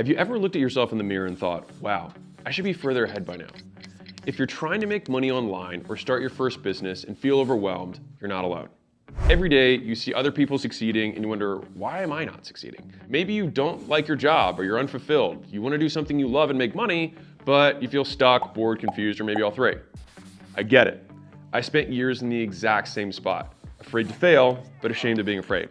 Have you ever looked at yourself in the mirror and thought, wow, I should be further ahead by now? If you're trying to make money online or start your first business and feel overwhelmed, you're not alone. Every day you see other people succeeding and you wonder, why am I not succeeding? Maybe you don't like your job or you're unfulfilled. You want to do something you love and make money, but you feel stuck, bored, confused, or maybe all three. I get it. I spent years in the exact same spot, afraid to fail, but ashamed of being afraid.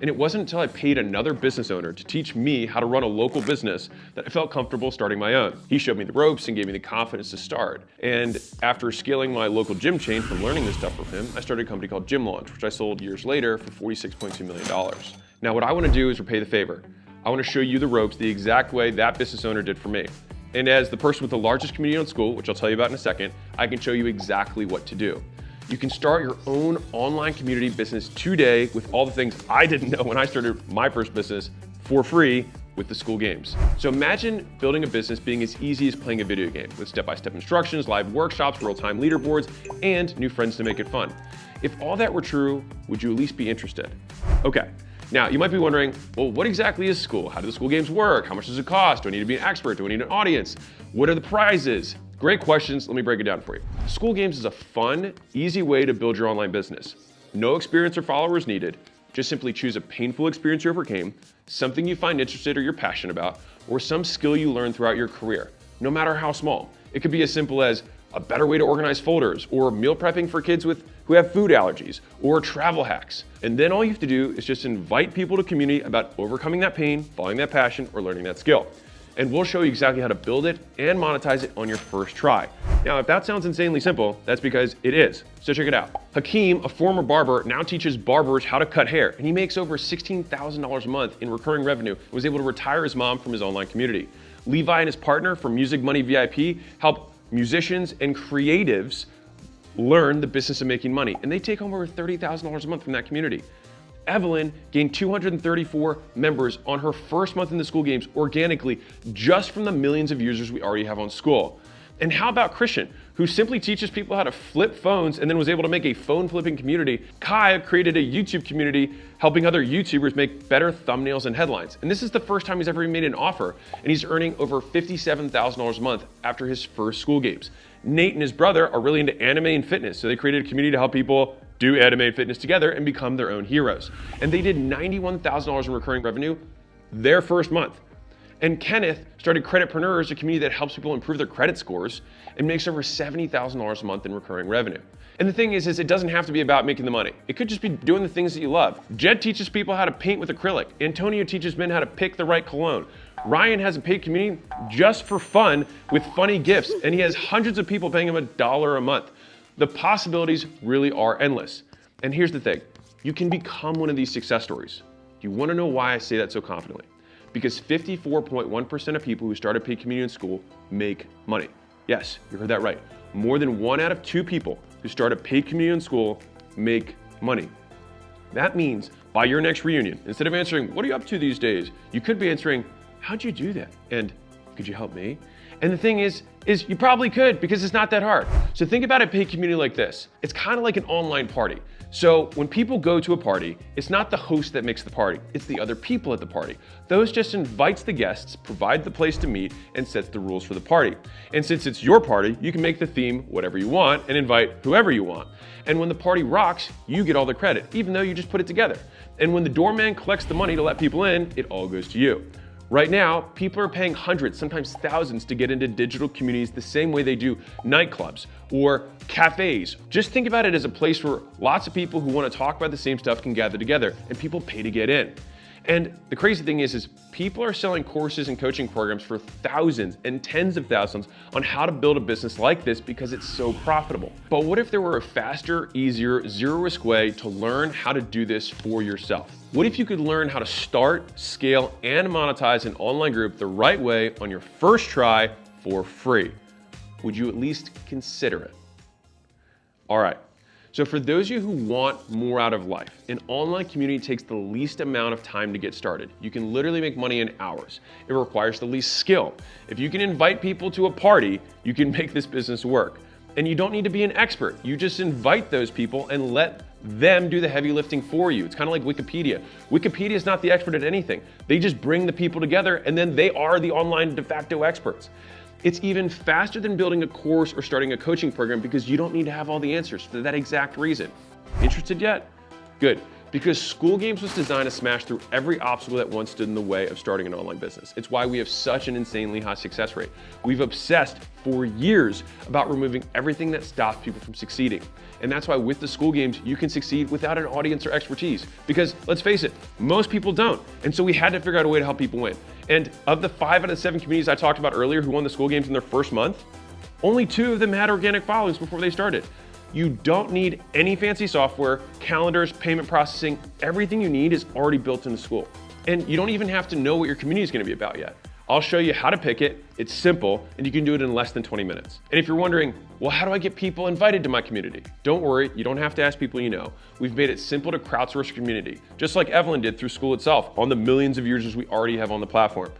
And it wasn't until I paid another business owner to teach me how to run a local business that I felt comfortable starting my own. He showed me the ropes and gave me the confidence to start. And after scaling my local gym chain from learning this stuff from him, I started a company called Gym Launch, which I sold years later for $46.2 million. Now what I want to do is repay the favor. I want to show you the ropes the exact way that business owner did for me. And as the person with the largest community on Skool, which I'll tell you about in a second, I can show you exactly what to do. You can start your own online community business today with all the things I didn't know when I started my first business for free with the Skool games. So imagine building a business being as easy as playing a video game with step-by-step instructions, live workshops, real-time leaderboards, and new friends to make it fun. If all that were true, would you at least be interested? Okay, now you might be wondering, well, what exactly is Skool? How do the Skool games work? How much does it cost? Do I need to be an expert? Do I need an audience? What are the prizes? Great questions, let me break it down for you. Skool Games is a fun, easy way to build your online business. No experience or followers needed. Just simply choose a painful experience you overcame, something you find interested or you're passionate about, or some skill you learned throughout your career, no matter how small. It could be as simple as a better way to organize folders, or meal prepping for kids who have food allergies, or travel hacks. And then all you have to do is just invite people to community about overcoming that pain, following that passion, or learning that skill. And we'll show you exactly how to build it and monetize it on your first try. Now, if that sounds insanely simple, that's because it is. So check it out. Hakeem, a former barber, now teaches barbers how to cut hair, and he makes over $16,000 a month in recurring revenue and was able to retire his mom from his online community. Levi and his partner from Music Money VIP help musicians and creatives learn the business of making money, and they take home over $30,000 a month from that community. Evelyn gained 234 members on her first month in the Skool games organically, just from the millions of users we already have on Skool. And how about Christian, who simply teaches people how to flip phones and then was able to make a phone flipping community? Kai created a YouTube community helping other YouTubers make better thumbnails and headlines. And this is the first time he's ever made an offer, and he's earning over $57,000 a month after his first Skool games. Nate and his brother are really into anime and fitness, so they created a community to help people do anime and fitness together and become their own heroes. And they did $91,000 in recurring revenue their first month. And Kenneth started Creditpreneurs, a community that helps people improve their credit scores and makes over $70,000 a month in recurring revenue. And the thing is it doesn't have to be about making the money. It could just be doing the things that you love. Jed teaches people how to paint with acrylic. Antonio teaches men how to pick the right cologne. Ryan has a paid community just for fun with funny gifts, and he has hundreds of people paying him $1 a month. The possibilities really are endless. And here's the thing, you can become one of these success stories. Do you want to know why I say that so confidently? Because 54.1% of people who start a paid community in Skool make money. Yes, you heard that right. More than 1 out of 2 people who start a paid community in Skool make money. That means by your next reunion, instead of answering, what are you up to these days? You could be answering, how'd you do that? And could you help me? And the thing is you probably could, because it's not that hard. So think about a paid community like this. It's kind of like an online party. So when people go to a party, it's not the host that makes the party, it's the other people at the party. Those just invites the guests, provide the place to meet, and sets the rules for the party. And since it's your party, you can make the theme whatever you want and invite whoever you want. And when the party rocks, you get all the credit, even though you just put it together. And when the doorman collects the money to let people in, it all goes to you. Right now, people are paying hundreds, sometimes thousands, to get into digital communities the same way they do nightclubs or cafes. Just think about it as a place where lots of people who want to talk about the same stuff can gather together, and people pay to get in. And the crazy thing is people are selling courses and coaching programs for thousands and tens of thousands on how to build a business like this because it's so profitable. But what if there were a faster, easier, zero-risk way to learn how to do this for yourself? What if you could learn how to start, scale, and monetize an online group the right way on your first try for free? Would you at least consider it? All right. So for those of you who want more out of life, an online community takes the least amount of time to get started. You can literally make money in hours. It requires the least skill. If you can invite people to a party, you can make this business work. And you don't need to be an expert. You just invite those people and let them do the heavy lifting for you. It's kind of like Wikipedia. Wikipedia is not the expert at anything. They just bring the people together and then they are the online de facto experts. It's even faster than building a course or starting a coaching program because you don't need to have all the answers for that exact reason. Interested yet? Good. Because Skool Games was designed to smash through every obstacle that once stood in the way of starting an online business. It's why we have such an insanely high success rate. We've obsessed for years about removing everything that stops people from succeeding. And that's why with the Skool Games, you can succeed without an audience or expertise. Because let's face it, most people don't. And so we had to figure out a way to help people win. And of the 5 out of 7 communities I talked about earlier who won the Skool Games in their first month, only 2 of them had organic followings before they started. You don't need any fancy software, calendars, payment processing. Everything you need is already built into Skool. And you don't even have to know what your community is going to be about yet. I'll show you how to pick it. It's simple, and you can do it in less than 20 minutes. And if you're wondering, well, how do I get people invited to my community? Don't worry, you don't have to ask people you know. We've made it simple to crowdsource your community, just like Evelyn did through Skool itself on the millions of users we already have on the platform.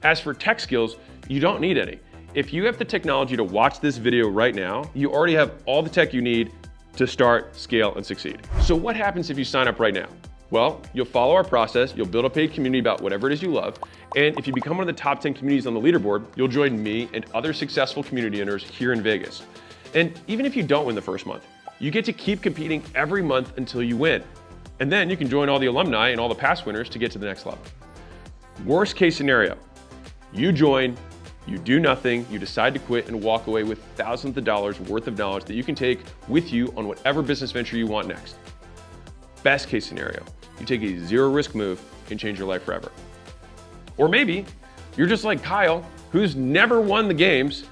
As for tech skills, you don't need any. If you have the technology to watch this video right now, you already have all the tech you need to start, scale, and succeed. So what happens if you sign up right now? Well, you'll follow our process, you'll build a paid community about whatever it is you love, and if you become one of the top 10 communities on the leaderboard, you'll join me and other successful community owners here in Vegas. And even if you don't win the first month, you get to keep competing every month until you win. And then you can join all the alumni and all the past winners to get to the next level. Worst case scenario, you join, you do nothing, you decide to quit and walk away with thousands of dollars worth of knowledge that you can take with you on whatever business venture you want next. Best case scenario, you take a zero risk move and change your life forever. Or maybe you're just like Kyle, who's never won the games,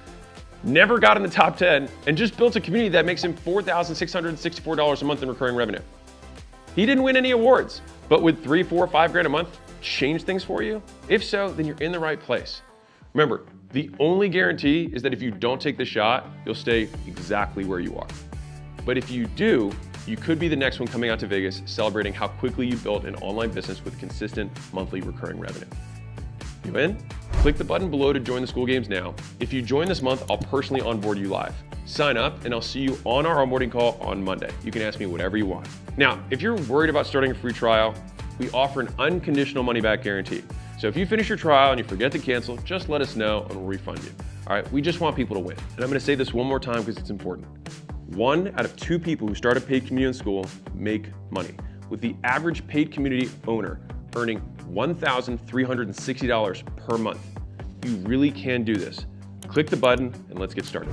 never got in the top 10, and just built a community that makes him $4,664 a month in recurring revenue. He didn't win any awards, but would 3, 4, 5 grand a month change things for you? If so, then you're in the right place. Remember, the only guarantee is that if you don't take the shot, you'll stay exactly where you are. But if you do, you could be the next one coming out to Vegas celebrating how quickly you built an online business with consistent monthly recurring revenue. You in? Click the button below to join the Skool Games now. If you join this month, I'll personally onboard you live. Sign up and I'll see you on our onboarding call on Monday. You can ask me whatever you want. Now, if you're worried about starting a free trial, we offer an unconditional money back guarantee. So if you finish your trial and you forget to cancel, just let us know and we'll refund you. All right, we just want people to win. And I'm gonna say this one more time because it's important. 1 out of 2 people who start a paid community in Skool make money, with the average paid community owner earning $1,360 per month. You really can do this. Click the button and let's get started.